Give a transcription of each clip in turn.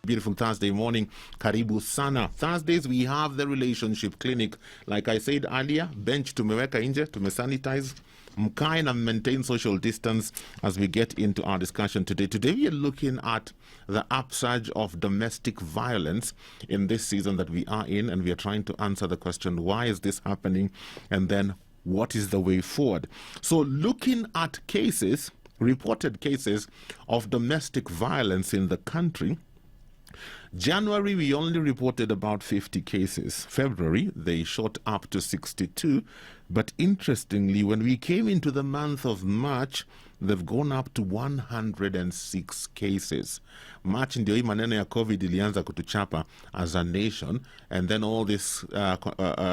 Beautiful Thursday morning. Karibu sana. Thursdays we have the relationship clinic. Like I said earlier, bench tumeweka nje, tumesanitize. Mkae na maintain social distance as we get into our discussion today. Today we are looking at the upsurge of domestic violence in this season that we are in, and we are trying to answer the question, why is this happening? And then what is the way forward? So looking at cases, reported cases of domestic violence in the country, January, we only reported about 50 cases. February, they shot up to 62. But interestingly, when we came into the month of March, they've gone up to 106 cases. March ndio hii maneno ya COVID ilianza kutuchapa as a nation, and then all these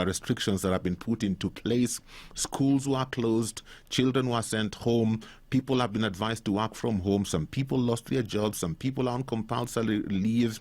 restrictions that have been put into place. Schools were closed, children were sent home, people have been advised to work from home, some people lost their jobs, some people are on compulsory leave,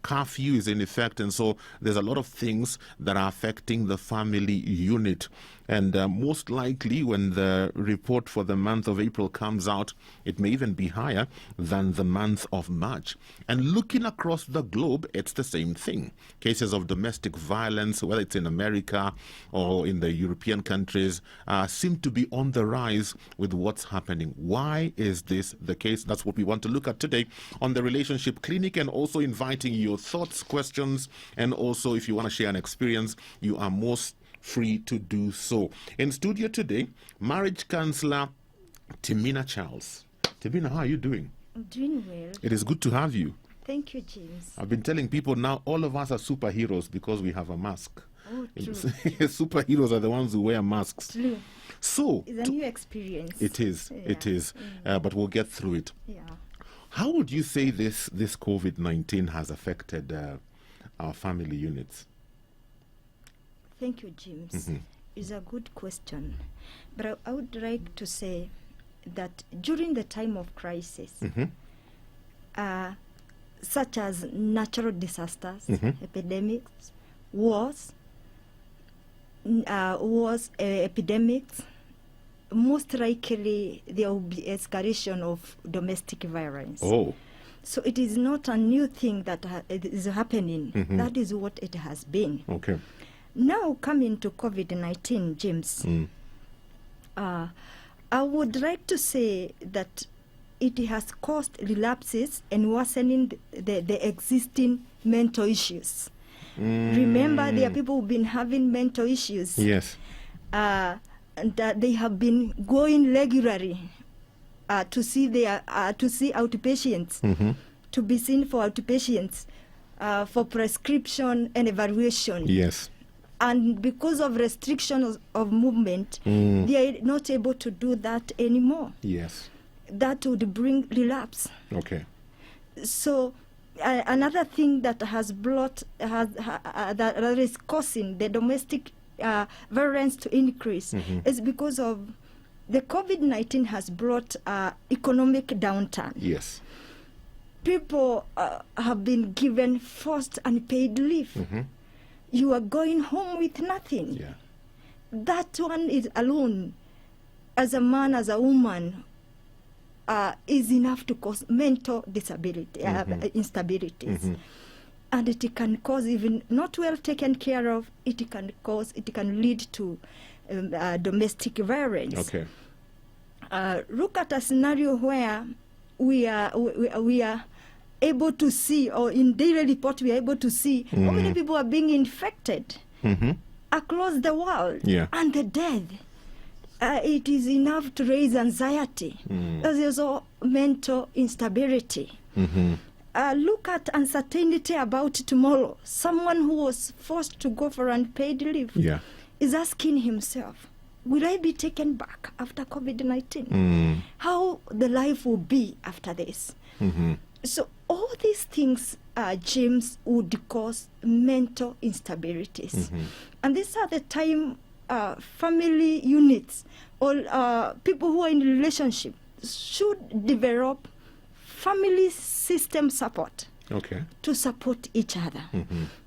curfew is in effect, and so there's a lot of things that are affecting the family unit. And most likely when the report for the month of April comes out, it may even be higher than the month of March. And looking across the globe, it's the same thing. Cases of domestic violence, whether it's in America or in the European countries, seem to be on the rise with what's happening. Why is this the case? That's what we want to look at today on the Relationship Clinic, and also inviting your thoughts, questions, and also if you want to share an experience, you are most free to do so. In studio today, marriage counselor Timina Charles. Timina, how are you doing? I'm doing well. It is good to have you. Thank you, James. I've been telling people now all of us are superheroes because we have a mask. Oh, true. Superheroes are the ones who wear masks. True. So It's a new experience. it is. Yeah. It is. But we'll get through it. Yeah. How would you say this COVID-19 has affected our family units? Thank you, James. Mm-hmm. It's a good question. But I would like to say that during the time of crisis, such as natural disasters, epidemics, wars, epidemics, most likely there will be escalation of domestic violence. Oh. So it is not a new thing that is happening. That is what it has been. Okay. Now coming to COVID-19, James, I would like to say that it has caused relapses and worsening the existing mental issues. Remember, there are people who've been having mental issues. Yes. And that they have been going regularly to see outpatients, to be seen for outpatients, for prescription and evaluation. Yes. And because of restrictions of movement, they are not able to do that anymore. Yes. That would bring relapse. Okay. So another thing that has brought that is causing the domestic violence to increase is because of the COVID-19 has brought economic downturn. Yes. People have been given forced unpaid leave. You are going home with nothing. Yeah. That one is alone, as a man, as a woman, is enough to cause mental disability, instabilities. And it can cause, even not well taken care of, it can lead to domestic violence. Okay. Look at a scenario where we are able to see, or in daily report we are able to see how many people are being infected across the world, and the death. It is enough to raise anxiety. There's also mental instability. Look at uncertainty about tomorrow. Someone who was forced to go for unpaid leave is asking himself, will I be taken back after COVID-19? How the life will be after this? So all these things, James, would cause mental instabilities. And these are the time family units or people who are in relationship should develop family system support to support each other,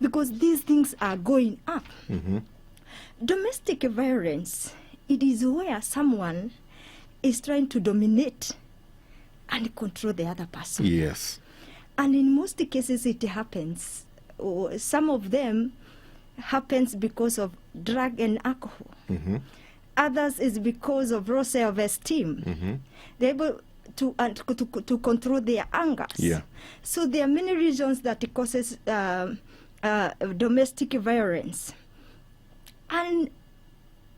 because these things are going up. Domestic violence, it is where someone is trying to dominate and control the other person. Yes. And in most cases it happens, or some of them happens because of drug and alcohol. Others is because of low self-esteem. They're able to control their angers. Yeah. So there are many reasons that it causes domestic violence. And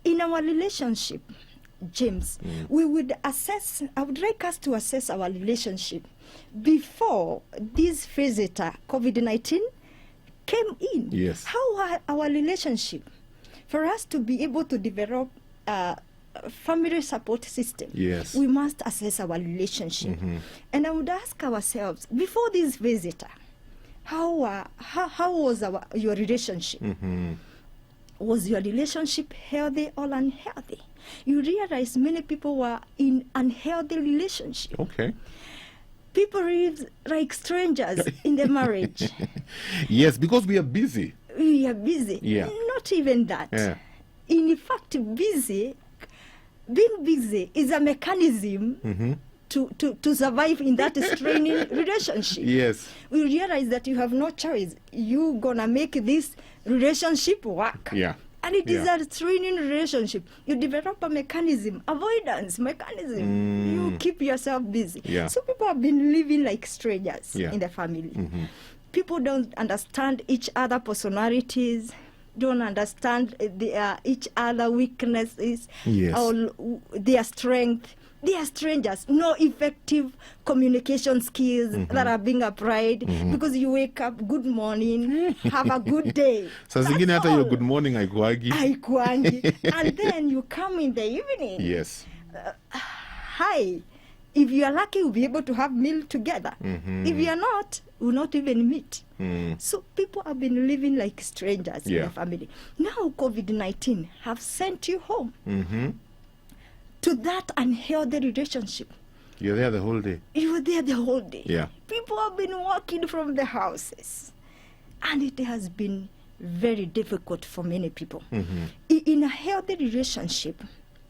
in our relationship, James, I would like us to assess our relationship before this visitor, COVID-19, came in. Yes. How are our relationship? For us to be able to develop a family support system, Yes. we must assess our relationship. And I would ask ourselves, before this visitor, how was your relationship? Was your relationship healthy or unhealthy? You realize many people were in unhealthy relationship. Okay. People live like strangers in the marriage. Yes, because we are busy. We are busy. Yeah. Not even that. Yeah. In fact, being busy is a mechanism to survive in that straining relationship. Yes. We realize that you have no choice. You're gonna make this relationship work. Yeah. And it is Yeah. a training relationship. You develop a mechanism, avoidance mechanism. You keep yourself busy. Yeah. So people have been living like strangers Yeah. in the family. People don't understand each other personalities, don't understand each other weaknesses, Yes. or their strength. They are strangers. No effective communication skills that are being applied, because you wake up, good morning, have a good day. Saa zingine That's hata your all. good morning haikuagi. Haikuangi. And then you come in the evening. Yes. Hi. If you are lucky, we'll be able to have meal together. If you are not, we'll not even meet. So people have been living like strangers in Yeah. the family. Now COVID-19 have sent you home to that unhealthy relationship. You're there the whole day. You were there the whole day. Yeah. People have been working from the houses. And it has been very difficult for many people. In a healthy relationship,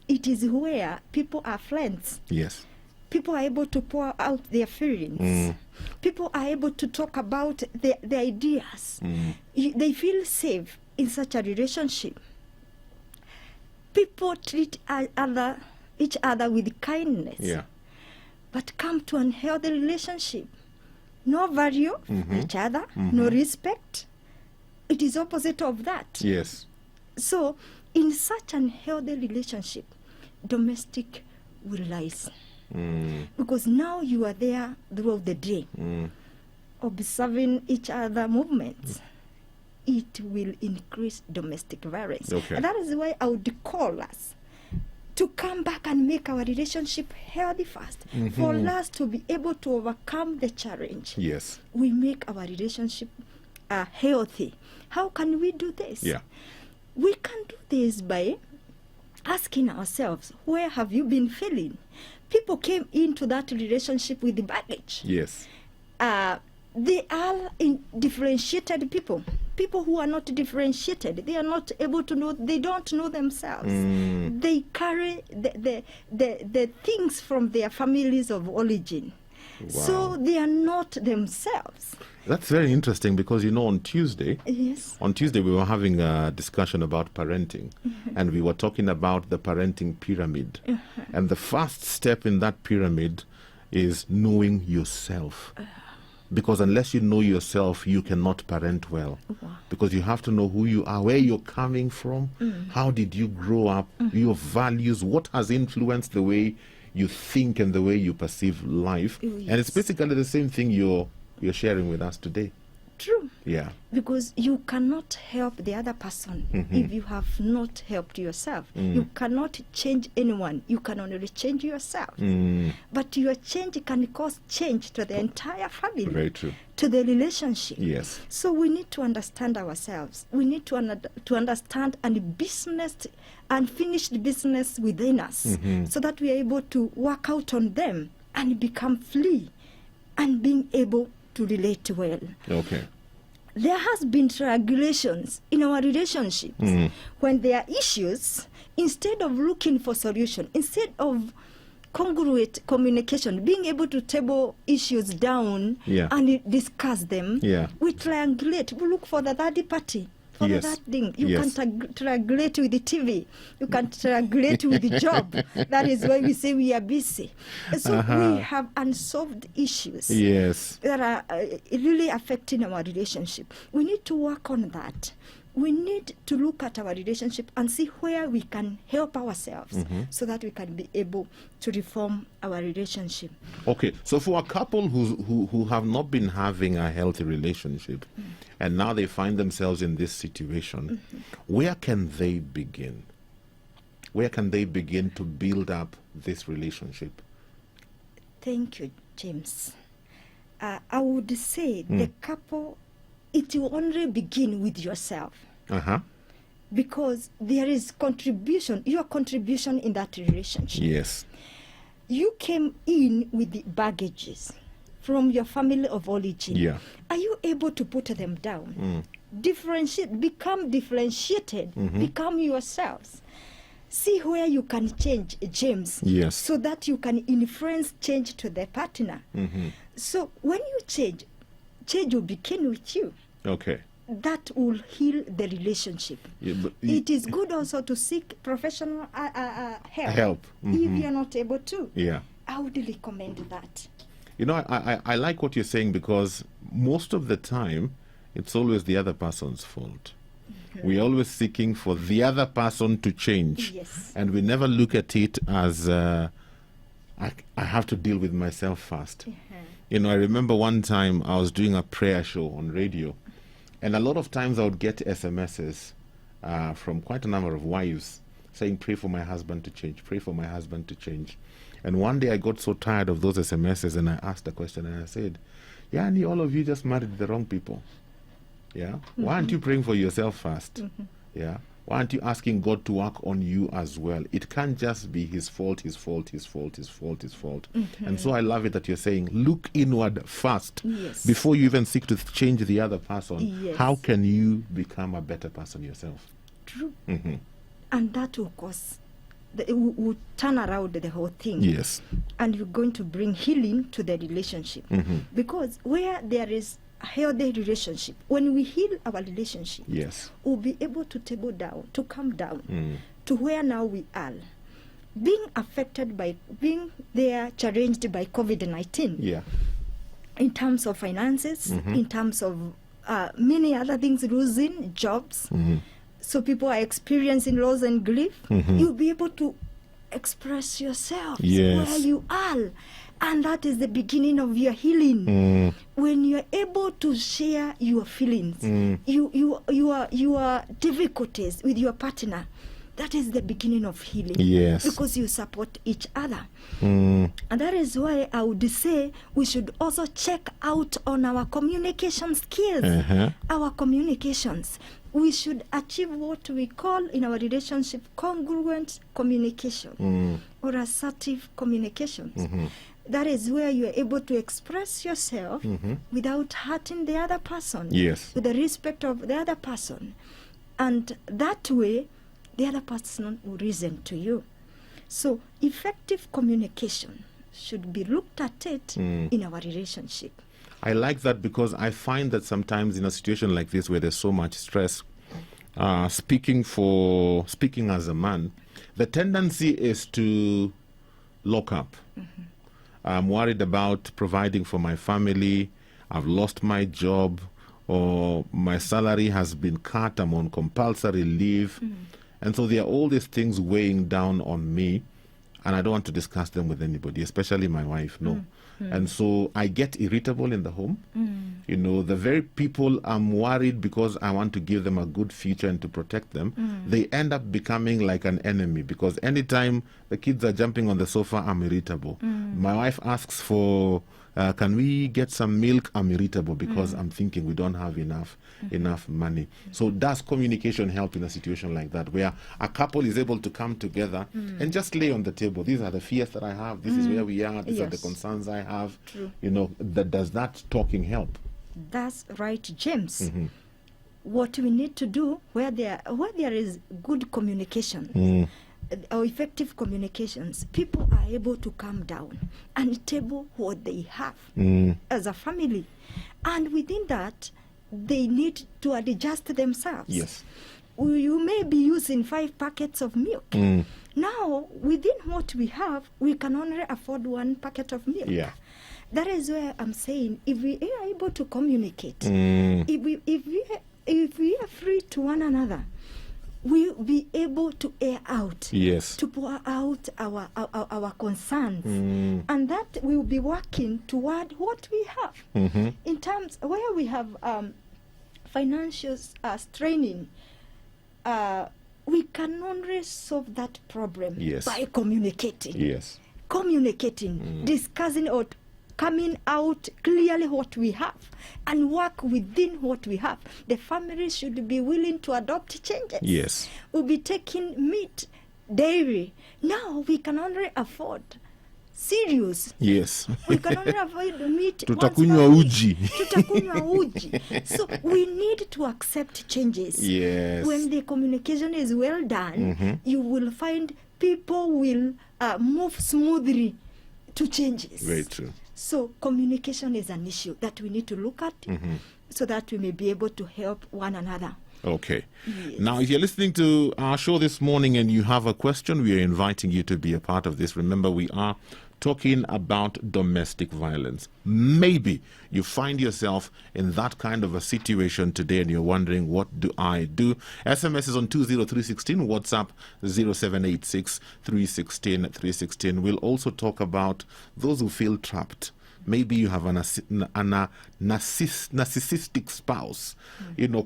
it is where people are friends. Yes. People are able to pour out their feelings. People are able to talk about their ideas. They feel safe in such a relationship. People treat each other with kindness. Yeah. But come to an unhealthy relationship, no value each other, no respect. It is opposite of that. Yes. So in such an unhealthy relationship, domestic will rise. Because now you are there throughout the day, observing each other movements. It will increase domestic violence. Okay. And that is why I would call us to come back and make our relationship healthy first. For us to be able to overcome the challenge, Yes. we make our relationship healthy. How can we do this? Yeah. We can do this by asking ourselves, where have you been feeling? People came into that relationship with baggage. Yes. They are differentiated people. People who are not differentiated, they are not able to know, they don't know themselves. They carry the things from their families of origin. So they are not themselves. That's very interesting because, on Tuesday, Yes. we were having a discussion about parenting, and we were talking about the parenting pyramid. And the first step in that pyramid is knowing yourself. Because unless you know yourself, you cannot parent well. Wow. Because you have to know who you are, where you're coming from, how did you grow up, your values, what has influenced the way you think and the way you perceive life. Oh, And it's yes. basically the same thing you're sharing with us today. True. Yeah. Because you cannot help the other person if you have not helped yourself. You cannot change anyone. You can only change yourself. But your change can cause change to the entire family, Very true. to the relationship. Yes. So we need to understand ourselves. We need to understand and finish the business within us, so that we are able to work out on them and become free and being able to relate well. Okay. There has been triangulations in our relationships. When there are issues, instead of looking for solution, instead of congruent communication, being able to table issues down and discuss them. We triangulate. We look for the third party. For the third thing. You can triangulate with the TV. You can triangulate with the job. That is why we say we are busy. So we have unsolved issues that are really affecting our relationship. We need to work on that. We need to look at our relationship and see where we can help ourselves so that we can be able to reform our relationship. Okay, so for a couple who have not been having a healthy relationship and now they find themselves in this situation, where can they begin? Where can they begin to build up this relationship? Thank you, James. I would say the couple, it will only begin with yourself. Because there is contribution, your contribution in that relationship. Yes. You came in with the baggages from your family of origin. Are you able to put them down? Differentiate, become differentiated, become yourselves. See where you can change, James, so that you can influence change to the partner. So when you change will begin with you. Okay. That will heal the relationship. It is good also to seek professional help. If you're not able to. I would recommend that. You know, I like what you're saying, because most of the time, it's always the other person's fault. We're always seeking for the other person to change. And we never look at it as, I have to deal with myself first. You know, I remember one time I was doing a prayer show on radio. And a lot of times I would get SMSs from quite a number of wives saying, pray for my husband to change, pray for my husband to change. And one day I got so tired of those SMSs and I asked a question and I said, Yani, all of you just married the wrong people. Why aren't you praying for yourself first? Why aren't you asking God to work on you as well? It can't just be his fault, his fault, his fault, his fault, his fault. And so I love it that you're saying, look inward first. Before you even seek to change the other person. How can you become a better person yourself? True. And that will cause, it will turn around the whole thing. And you're going to bring healing to the relationship. Because where there is a healthy relationship, when we heal our relationship, we'll be able to come down to where now we are. Being affected by, being there challenged by COVID-19, in terms of finances, in terms of many other things, losing jobs. So people are experiencing loss and grief. You'll be able to express yourself where you are. And that is the beginning of your healing. When you're able to share your feelings, your difficulties with your partner, that is the beginning of healing. Because you support each other. And that is why I would say we should also check out on our communication skills. Our communications. We should achieve what we call in our relationship congruent communication or assertive communications. That is where you are able to express yourself without hurting the other person, with the respect of the other person. And that way, the other person will listen to you. So effective communication should be looked at it in our relationship. I like that, because I find that sometimes in a situation like this where there's so much stress, speaking as a man, the tendency is to lock up. I'm worried about providing for my family. I've lost my job, or my salary has been cut. I'm on compulsory leave. And so there are all these things weighing down on me, and I don't want to discuss them with anybody, especially my wife. No. And so I get irritable in the home. You know, the very people I'm worried because I want to give them a good future and to protect them, they end up becoming like an enemy, because anytime the kids are jumping on the sofa, I'm irritable. My wife asks for, can we get some milk? I'm irritable because I'm thinking we don't have enough money. So does communication help in a situation like that, where a couple is able to come together and just lay on the table, these are the fears that I have, this is where we are, these are the concerns I have. You know, does that talking help? That's right, James. What we need to do where there is good communication, or effective communications, people are able to calm down and table what they have as a family. And within that, they need to adjust themselves. Yes. You may be using 5 packets of milk. Now, within what we have, we can only afford 1 packet of milk. Yeah. That is where I'm saying, if we are able to communicate, if we are free to one another, we'll be able to air out, Yes. to pour out our concerns, and that will be working toward what we have. In terms where we have financial straining, we can only solve that problem by communicating. Yes. Communicating, discussing or coming out clearly what we have and work within what we have. The family should be willing to adopt changes. Yes. We'll be taking meat daily. Now we can only afford cereals. Yes. We can only avoid meat. Tutakunywa uji. Tutakunywa uji. So we need to accept changes. Yes. When the communication is well done, you will find people will move smoothly to changes. Very true. So communication is an issue that we need to look at so that we may be able to help one another. Okay. Yes. Now, if you're listening to our show this morning and you have a question, we are inviting you to be a part of this. Remember, we are talking about domestic violence. Maybe you find yourself in that kind of a situation today and you're wondering, what do I do? SMS is on 20316, WhatsApp 0786 316 316. We'll also talk about those who feel trapped. Maybe you have a narcissistic spouse,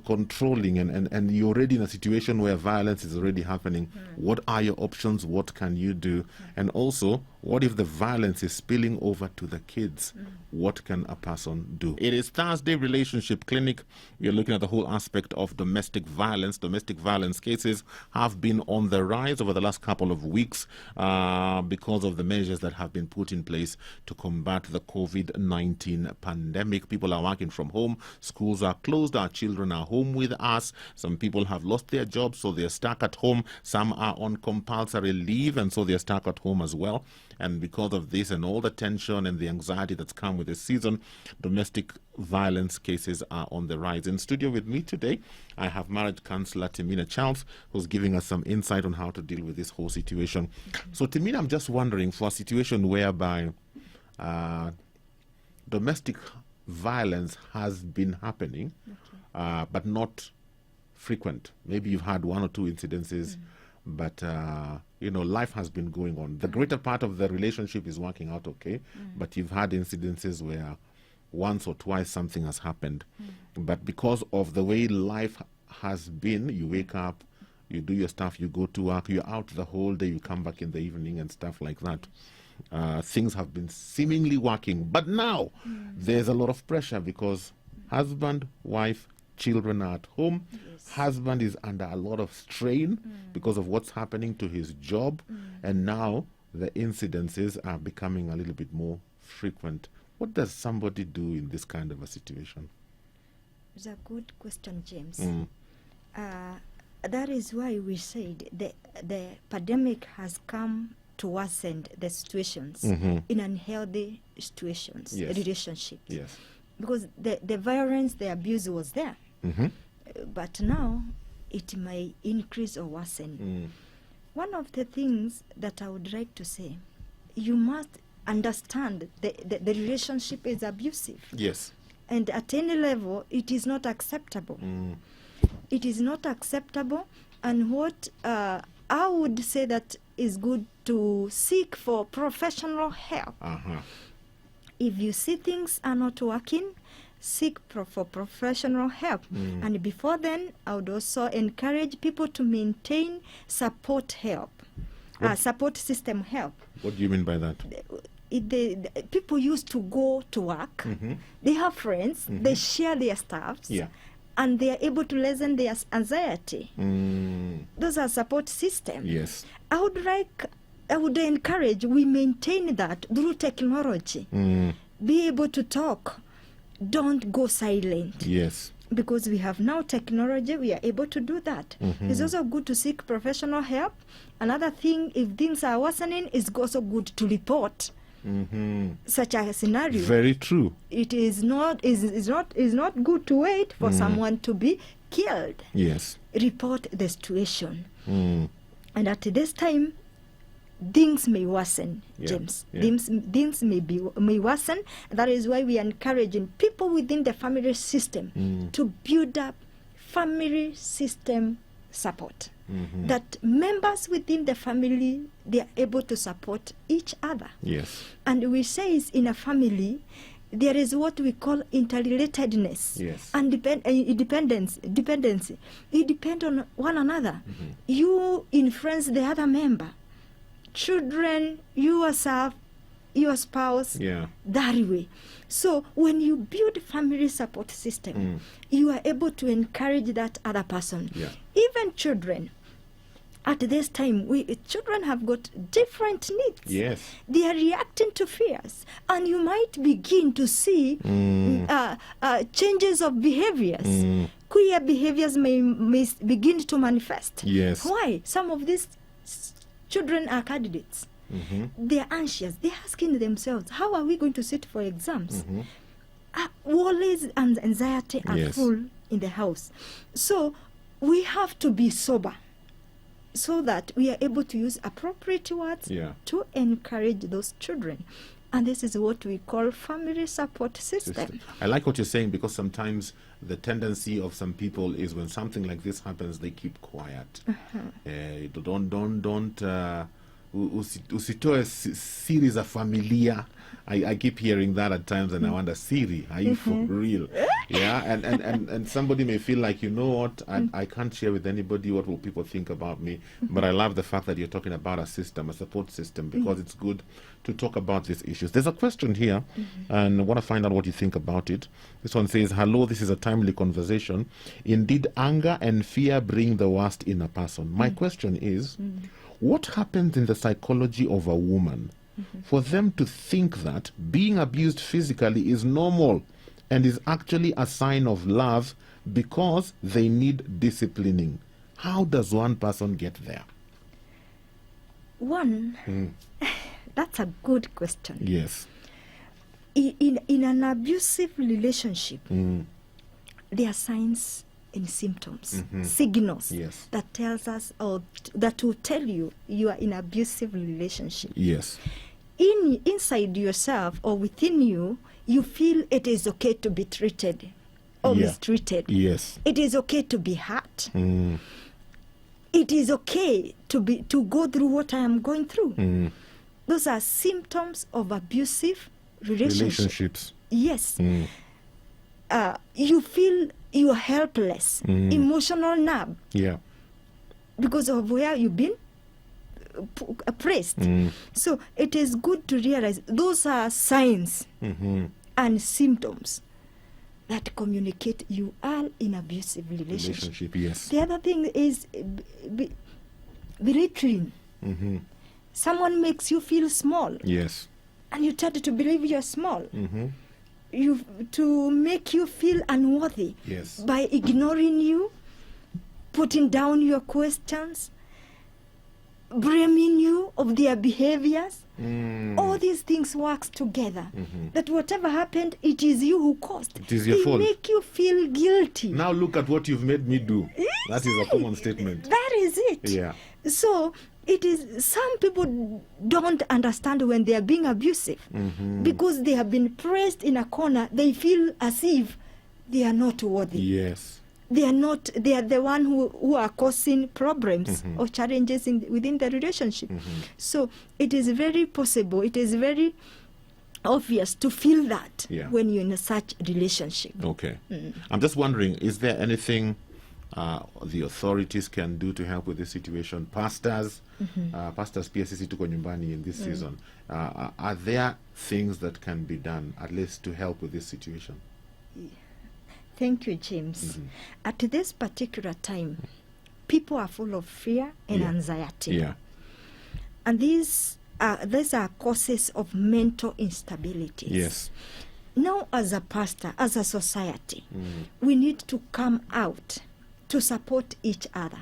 controlling, and you're already in a situation where violence is already happening. What are your options? What can you do? And also, what if the violence is spilling over to the kids? What can a person do? It is Thursday Relationship Clinic. We are looking at the whole aspect of domestic violence. Domestic violence cases have been on the rise over the last couple of weeks because of the measures that have been put in place to combat the COVID-19 pandemic. People are working from home. Schools are closed. Our children are home with us. Some people have lost their jobs, so they're stuck at home. Some are on compulsory leave, and so they're stuck at home as well. And because of this and all the tension and the anxiety that's come with this season, domestic violence cases are on the rise. In studio with me today, I have marriage counselor Timina Charles, who's giving us some insight on how to deal with this whole situation. So, Timina, I'm just wondering, for a situation whereby domestic violence has been happening, but not frequent. Maybe you've had 1 or 2 incidences, but life has been going on. The greater part of the relationship is working out okay, but you've had incidences where once or twice something has happened. But because of the way life has been, you wake up, you do your stuff, you go to work, you're out the whole day, you come back in the evening and stuff like that. Things have been seemingly working, but now there's a lot of pressure because husband, wife, children are at home. Husband is under a lot of strain because of what's happening to his job, and now the incidences are becoming a little bit more frequent. What does somebody do in this kind of a situation? It's a good question, James. That is why we said the pandemic has come to worsen the situations in unhealthy situations, relationships. Yes. Because the violence, the abuse was there. But now it may increase or worsen. One of the things that I would like to say, you must understand the relationship is abusive. Yes. And at any level, it is not acceptable. It is not acceptable. And what I would say that is good to seek for professional help. If you see things are not working, seek for professional help. And before then, I would also encourage people to maintain support help, support system help. What do you mean by that? People used to go to work, they have friends, they share their stuffs, and they are able to lessen their anxiety. Those are support systems. Yes. I would encourage we maintain that through technology. Be able to talk. Don't go silent. Yes. because we have now technology, we are able to do that. It's also good to seek professional help. Another thing, if things are worsening, it's also good to report such a scenario. Very true. It is not good to wait for someone to be killed. Yes. Report the situation. And at this time, things may worsen, James. Things may worsen. That is why we are encouraging people within the family system to build up family system support. That members within the family, they are able to support each other. Yes. And we say in a family, there is what we call interrelatedness. Yes. And dependency. You depend on one another. You influence the other member. Children, yourself, your spouse, that way. So when you build family support system, you are able to encourage that other person. Even children, at this time, children have got different needs. Yes. They are reacting to fears, and you might begin to see changes of behaviors. Queer behaviors may begin to manifest. Yes. Why? Some of these children are candidates. They're anxious. They're asking themselves, how are we going to sit for exams? Worries and anxiety are full in the house. So we have to be sober so that we are able to use appropriate words to encourage those children. And this is what we call family support system. I like what you're saying, because sometimes the tendency of some people is when something like this happens, they keep quiet. Usitoe siri za familia. I keep hearing that at times, and I wonder, Siri, are you for real? And somebody may feel like, you know what, I can't share with anybody, what will people think about me? But I love the fact that you're talking about a system, a support system, because it's good to talk about these issues. There's a question here, and I want to find out what you think about it. This one says, hello, this is a timely conversation. Indeed, anger and fear bring the worst in a person. My question is, what happens in the psychology of a woman for them to think that being abused physically is normal and is actually a sign of love because they need disciplining? How does one person get there? That's a good question. Yes. In an abusive relationship, there are signs and symptoms, signals that tells us, or that will tell you you are in an abusive relationship. Yes. Inside yourself or within you, you feel it is okay to be treated or mistreated. Yes. It is okay to be hurt. It is okay to go through what I am going through. Those are symptoms of abusive relationships. Yes. You feel you are helpless, emotional numb. Because of where you've been praised. So it is good to realize those are signs and symptoms that communicate you are in abusive relationship. Yes. The other thing is belittling. Someone makes you feel small. Yes. And you tend to believe you're small. To make you feel unworthy. Yes. By ignoring you, putting down your questions, blaming you of their behaviors. All these things work together. That whatever happened, it is you who caused. It is your fault. They make you feel guilty. Now look at what you've made me do. That is a common statement. That is it. Yeah. So it is, some people don't understand when they are being abusive because they have been pressed in a corner. They feel as if they are not worthy. Yes. They are not. They are the one who are causing problems or challenges within the relationship. So it is very possible. It is very obvious to feel that when you're in such relationship. Okay. I'm just wondering, is there anything the authorities can do to help with this situation? Pastors, pastors PSCC tuko nyumbani in this season. Are there things that can be done at least to help with this situation? Thank you, James. At this particular time, people are full of fear and anxiety. And these are causes of mental instability. Yes. Now, as a pastor, as a society, we need to come out to support each other.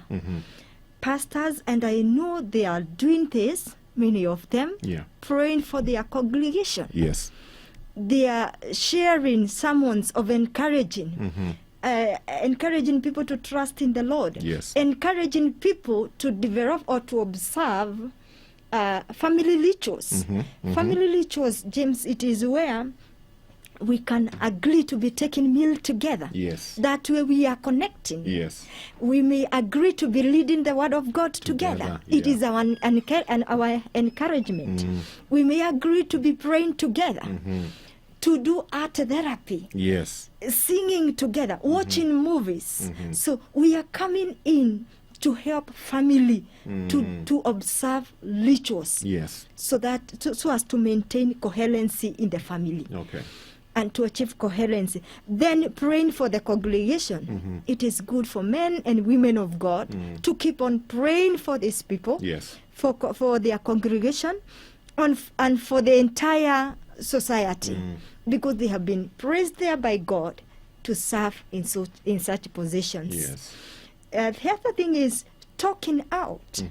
Pastors, and I know they are doing this, many of them, praying for their congregation. Yes. They are sharing sermons of encouraging. Encouraging people to trust in the Lord. Yes. Encouraging people to develop or to observe family rituals. Family rituals, James, it is where we can agree to be taking meal together. Yes. That way we are connecting. Yes. We may agree to be reading the word of God together. It is our encouragement. We may agree to be praying together. To do art therapy. Yes. Singing together, watching movies. So we are coming in to help family to observe rituals. Yes. So as to maintain coherency in the family. Okay. And to achieve coherency. Then praying for the congregation. It is good for men and women of God to keep on praying for these people. Yes. For their congregation and for the entire society. Because they have been praised there by God to serve in such positions. Yes. The other thing is talking out.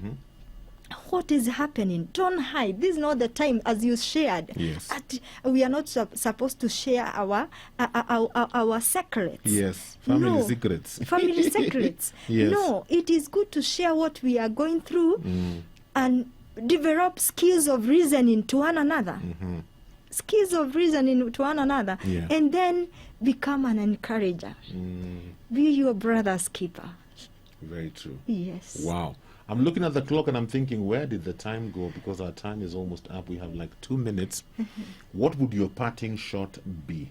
What is happening? Don't hide. This is not the time, as you shared. Yes. We are not supposed to share our secrets. Yes. Family secrets. Family secrets. Yes. No, it is good to share what we are going through and develop skills of reasoning to one another. Skills of reasoning to one another. Yeah. And then become an encourager. Be your brother's keeper. Very true. Yes. Wow. I'm looking at the clock and I'm thinking, where did the time go? Because our time is almost up. We have like 2 minutes. What would your parting shot be?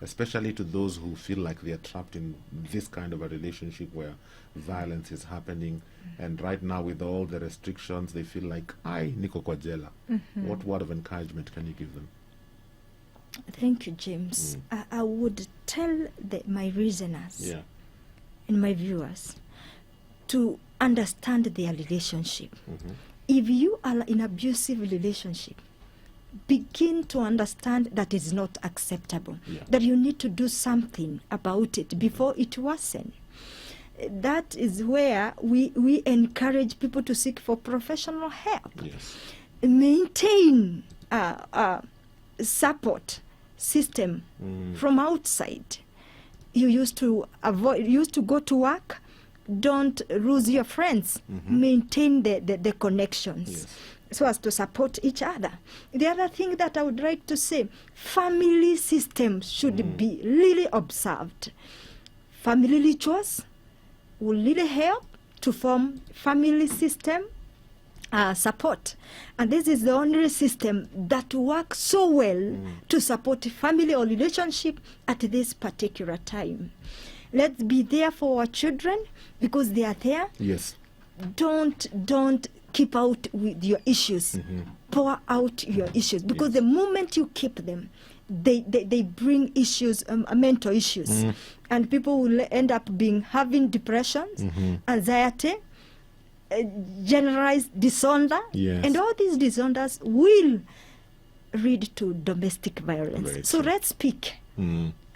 Especially to those who feel like they are trapped in this kind of a relationship where violence is happening. And right now, with all the restrictions, they feel like, I, niko kwa jela. What word of encouragement can you give them? Thank you, James. I would tell my listeners and my viewers to understand their relationship. If you are in abusive relationship, begin to understand that it's not acceptable, that you need to do something about it before it worsens. That is where we encourage people to seek for professional help. Yes. Maintain support system from outside. You used to go to work. Don't lose your friends. Maintain the connections so as to support each other. The other thing that I would like to say, family systems should be really observed. Family rituals will really help to form family system support. And this is the only system that works so well to support family or relationship at this particular time. Let's be there for our children because they are there. Yes. Don't keep out with your issues. Pour out your issues because the moment you keep them, they bring issues, mental issues, and people will end up having depressions, anxiety, generalized disorder, and all these disorders will lead to domestic violence. Right. So let's speak,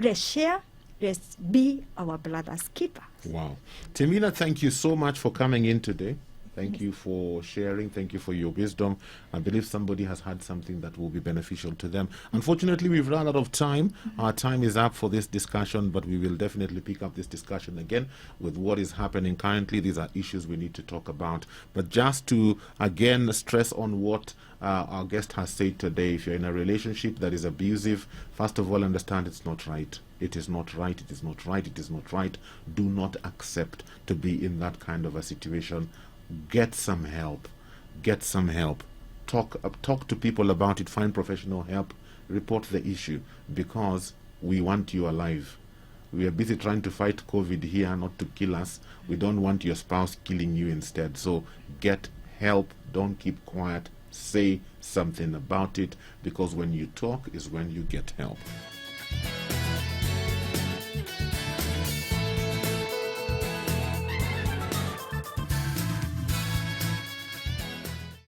let's share, let's be our brother's keeper. Wow. Timina, thank you so much for coming in today. Thank you for sharing. Thank you for your wisdom. I believe somebody has had something that will be beneficial to them. Unfortunately, we've run out of time. Our time is up for this discussion, but we will definitely pick up this discussion again with what is happening currently. These are issues we need to talk about. But just to, again, stress on what our guest has said today, if you're in a relationship that is abusive, first of all, understand it's not right. It is not right. It is not right. It is not right. Do not accept to be in that kind of a situation. Get some help. Get some help. Talk to people about it. Find professional help. Report the issue because we want you alive. We are busy trying to fight COVID here, not to kill us. We don't want your spouse killing you instead. So get help. Don't keep quiet. Say something about it because when you talk is when you get help.